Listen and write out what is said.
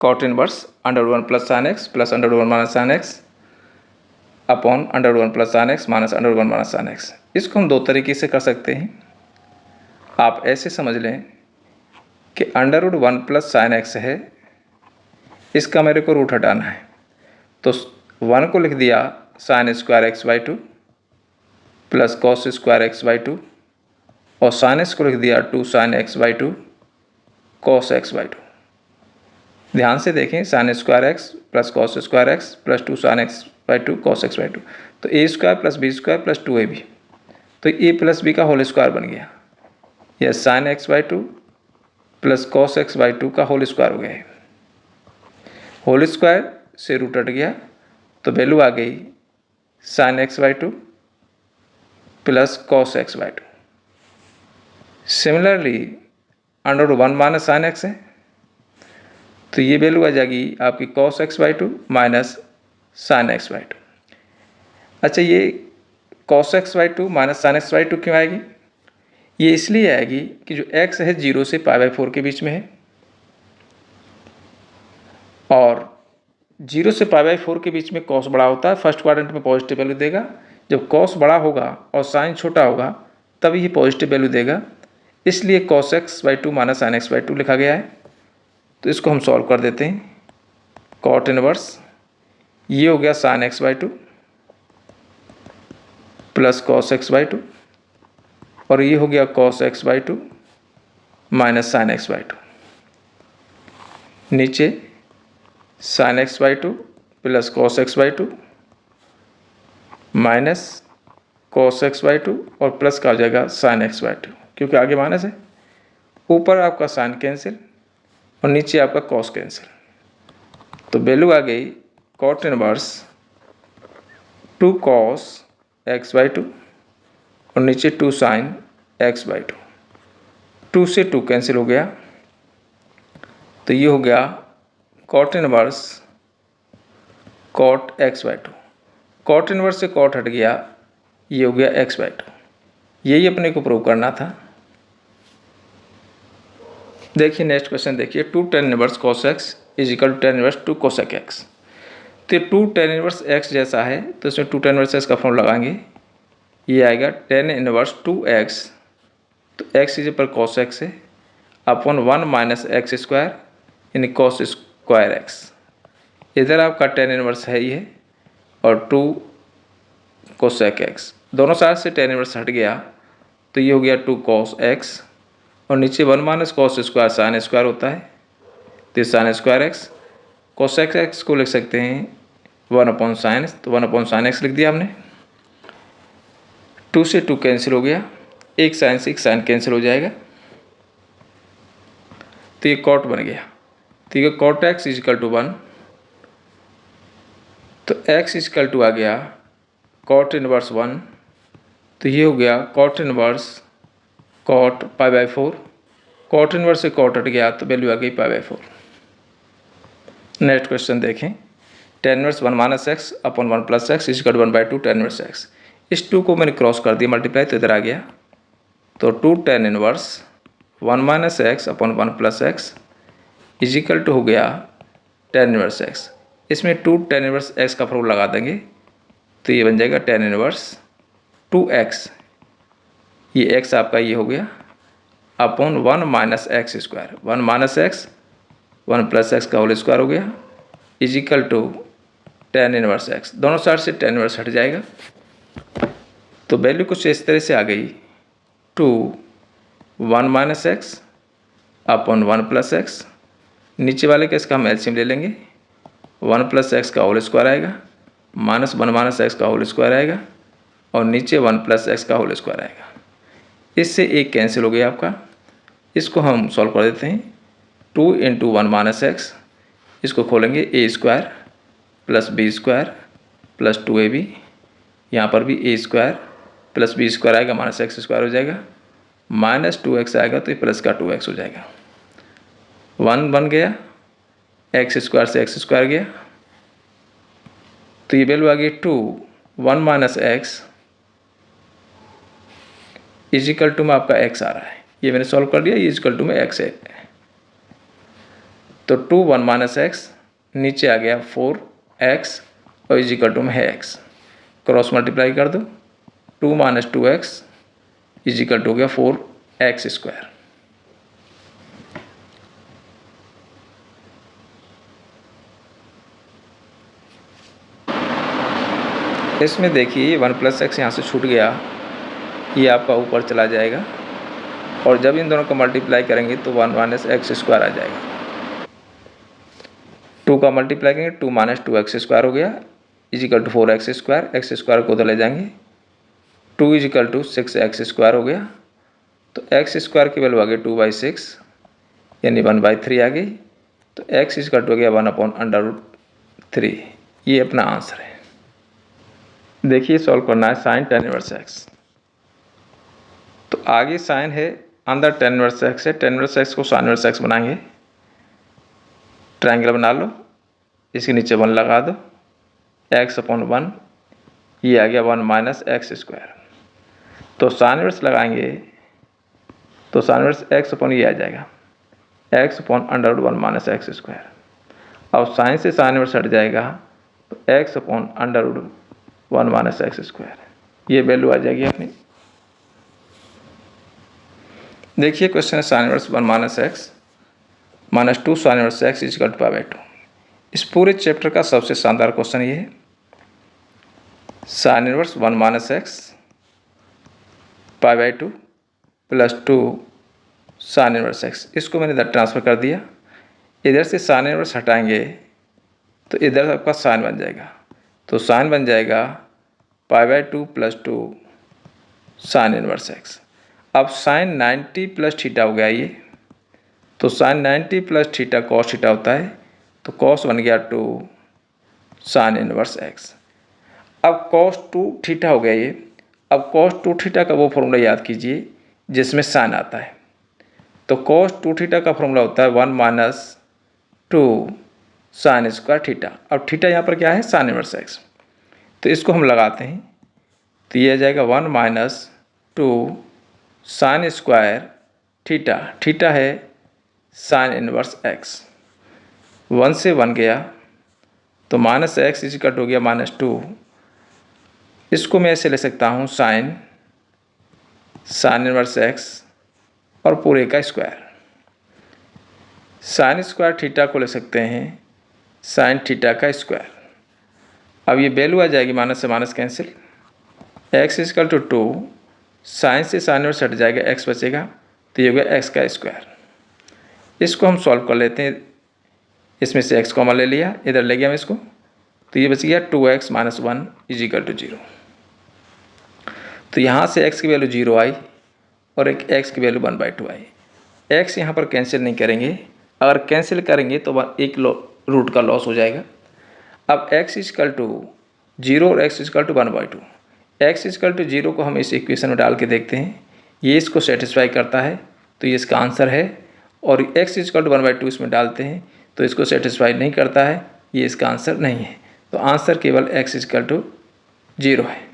Cot inverse under root one plus sine x plus under root one minus sine x upon under root one plus sine x minus under root one minus sine x. इसको हम दो तरीके से कर सकते हैं। आप ऐसे समझ लें कि under root one plus sine x है, इसका मेरे को रूट हटाना है, तो वन को लिख दिया sine square x by two plus cos square x by two और साइन एक्स को लिख दिया two sine x by two cos x by two. ध्यान से देखें, sine square x plus cos square x plus two sine x by two cos x by two, तो a square plus b square plus two a b, तो a plus b का whole square बन गया। यह sign x by two plus cos x by to का whole square हो गया है। होल स्क्वायर से रूट हट गया तो वैल्यू आ गई sine x by two plus cos x by two. Similarly under root one minus sine x है, तो ये वैल्यू आ जाएगी आपकी cos x by two minus sine x by two. अच्छा, ये cos x by two minus sine x by two क्यों आएगी? ये इसलिए आएगी कि जो x है 0 से पाई बाई 4 के बीच में है, और 0 से पाई बाई 4 के बीच में कॉस बड़ा होता है, फर्स्ट क्वाड्रेंट में पॉजिटिव वैल्यू देगा। जब कॉस बड़ा होगा और साइन छोटा होगा तभी ये पॉजिटिव वैल्यू देगा, इसलिए cos x by two minus sine x by to लिखा गया है। तो इसको हम सॉल्व कर देते हैं। कॉट इनवर्स ये हो गया sine x by two plus cos x by two और ये हो गया cos x by two minus sine x by two. नीचे sine x by two plus cos x by two minus cos x by two और plus का हो जाएगा sign x by to, क्योंकि आगे माइनस है। ऊपर आपका साइन कैंसिल और नीचे आपका कॉस कैंसिल, तो वैल्यू आ गई cot inverse two cos x by two और नीचे two sine x by two. Two से टू कैंसिल हो गया, तो ये हो गया cot inverse cot x by two. Cot inverse से कॉट हट गया, ये हो गया एक्स बाई टू। यही अपने को प्रूव करना था। देखिए नेक्स्ट क्वेश्चन देखिए, two tan inverse cos x is equal to tan inverse two cosec x. तो टू टेन इनवर्स एक्स जैसा है, तो इसमें टू टेन इनवर्स एक्स का फॉर्म लगाएंगे, ये आएगा टेन इनवर्स टू एक्स, तो एक्स इज पर कॉस एक्स है upon one minus x square यानी कॉस स्क्वायर एक्स। इधर आपका टेन इनवर्स है ही है और टू कोसेक एक्स, दोनों साइड से टेन इनवर्स हट गया, तो ये हो गया टू कॉस एक्स और नीचे one minus cos square sine square होता है, तो sign square x. Cosec x को लिख सकते हैं वन अपॉन साइन, तो वन अपॉन साइन एक्स लिख दिया हमने। टू से टू कैंसिल हो गया, एक साइन से एक साइन कैंसिल हो जाएगा, तो ये कॉट बन गया। तो ये cot x is equal to one, तो एक्स इजकल टू आ गया कॉट इनवर्स वन, तो ये हो गया cot inverse cot pi by four. Cot inverse से कॉट हट गया तो वैल्यू आ गई pi by four. Next question देखें, tan inverse one minus x upon one plus x is equal one by two tan inverse x. इस two को मैंने क्रॉस कर दिया मल्टीप्लाई, तो इधर आ गया, तो two tan inverse one minus x upon one plus x is equal to हो गया टेन इनवर्स एक्स। इसमें टू टेन इनवर्स एक्स का फॉर्मूला लगा देंगे, तो ये बन जाएगा टेन इनवर्स टू एक्स, ये एक्स आपका ये हो गया upon one minus x square, one minus x one plus x का होल स्क्वायर हो गया is equal to tan inverse x. दोनों साइड से टेन इनवर्स हट जाएगा, तो वैल्यू कुछ इस तरह से आ गई two one minus x upon one plus x. नीचे वाले केस का हम एलसीएम ले लेंगे, वन प्लस एक्स का होल स्क्वायर आएगा माइनस वन माइनस एक्स का होल स्क्वायर आएगा और नीचे वन प्लस एक्स का होल स्क्वायर आएगा। इससे एक कैंसिल हो गया आपका। इसको हम सॉल्व कर देते हैं, two into one minus x, इसको खोलेंगे a square plus b square plus two a b, यहाँ पर भी a square plus b square आएगा माइनस एक्स स्क्वायर हो जाएगा, माइनस टू एक्स आएगा तो ये प्लस का टू एक्स हो जाएगा। वन बन गया, एक्स स्क्वायर से एक्स स्क्वायर गया, तो ये वैल्यू आ गई two one minus x is equal to में आपका एक्स आ रहा है, ये मैंने सॉल्व कर दिया, ये इजिकल टू में एक्स है। तो 2 1 माइनस एक्स, नीचे आ गया 4x और इज इक्वल टू में है x, क्रॉस मल्टीप्लाई कर दो, 2 minus 2x is equal to हो गया 4x स्क्वायर। इसमें देखिए 1 प्लस एक्स यहाँ से छूट गया, ये आपका ऊपर चला जाएगा और जब इन दोनों को मल्टीप्लाई करेंगे तो 1 माइनस एक्स स्क्वायर आ जाएगा। 2 का मल्टीप्लाई करेंगे 2 माइनस 2x स्क्वायर हो गया is equal to 4x square, x square को उधर ले जाएंगे, 2 is equal to 6x square हो गया। तो x स्क्वायर की वैल्यू आ गई 2/6 यानी 1/3 आ गई। तो x इज इक्वल टू हो गया 1/√3। ये अपना आंसर है। देखिए सॉल्व करना है साइन tan इनवर्स x। तो आगे साइन है, अंदर tan इनवर्स x है, tan इनवर्स x को sin इनवर्स x बनाएंगे। ट्रायंगल बना लो, इसके नीचे 1 लगा दो, x/1 ये आ गया 1 माइनस एक्स स्क्वायर। तो साइन इनवर्स लगाएंगे तो साइन इनवर्स x/ ये आ जाएगा x/√1 माइनस एक्स स्क्वायर। अब साइन से साइन इनवर्स हट जाएगा तो x/√1 माइनस एक्स स्क्वायर, ये वैल्यू आ जाएगी अपनी। देखिए क्वेश्चन है sine inverse 1 minus x minus 2 sine inverse x is equal to π/2। इस पूरे चैप्टर का सबसे शानदार क्वेश्चन ये है, sine inverse 1 minus x π/2 plus 2 sine inverse x. इसको मैंने इधर ट्रांसफ़र कर दिया, इधर से साइन इनवर्स हटाएंगे तो इधर आपका साइन बन जाएगा। तो साइन बन जाएगा π/2 प्लस 2 साइन इनवर्स एक्स। अब साइन 90 प्लस थीटा हो गया ये, तो sine 90 plus theta cos theta होता है, तो कॉस बन गया 2 साइन इनवर्स एक्स। अब कॉस 2 थीटा हो गया ये। अब कॉस 2 थीटा का वो फॉर्मूला याद कीजिए जिसमें साइन आता है। तो कॉस 2 थीटा का फॉर्मूला होता है 1 माइनस 2 साइन स्क्वायर थीटा। अब थीटा यहाँ पर क्या है, साइन इनवर्स एक्स। तो इसको हम लगाते हैं तो ये आ जाएगा 1 minus 2 sine square theta, theta है साइन इनवर्स एक्स। 1 से 1 गया तो माइनस एक्स इज कट हो गया -2। इसको मैं ऐसे ले सकता हूँ साइन इनवर्स एक्स और पूरे का स्क्वायर। साइन स्क्वायर थीटा को ले सकते हैं साइन थीटा का स्क्वायर। अब ये वैल्यू आ जाएगी, माइनस से minus cancel, x is equal to 2 sine से साइन इनवर्स हट जाएगा, एक्स बचेगा, तो ये हो गया एक्स का स्क्वायर। इसको हम सॉल्व कर लेते हैं, इसमें से एक्स कॉमन ले लिया, इधर ले गया मैं इसको, तो ये बच गया 2x - 1 इज इक्वल टू 0। तो यहाँ से x की वैल्यू 0 आई और एक x की वैल्यू 1/2 आई। x यहाँ पर कैंसिल नहीं करेंगे, अगर कैंसिल करेंगे तो एक रूट का लॉस हो जाएगा। अब x इज इक्वल टू 0 और x is equal to 1/2। x is equal to 0 को हम इस इक्वेशन में डाल के देखते हैं, ये इसको सेटिस्फाई करता है तो ये इसका आंसर है, और x इज इक्वल टू 1/2 इसमें डालते हैं तो इसको सेटिस्फाई नहीं करता है, ये इसका आंसर नहीं है। तो आंसर केवल x इज इक्वल टू 0 है।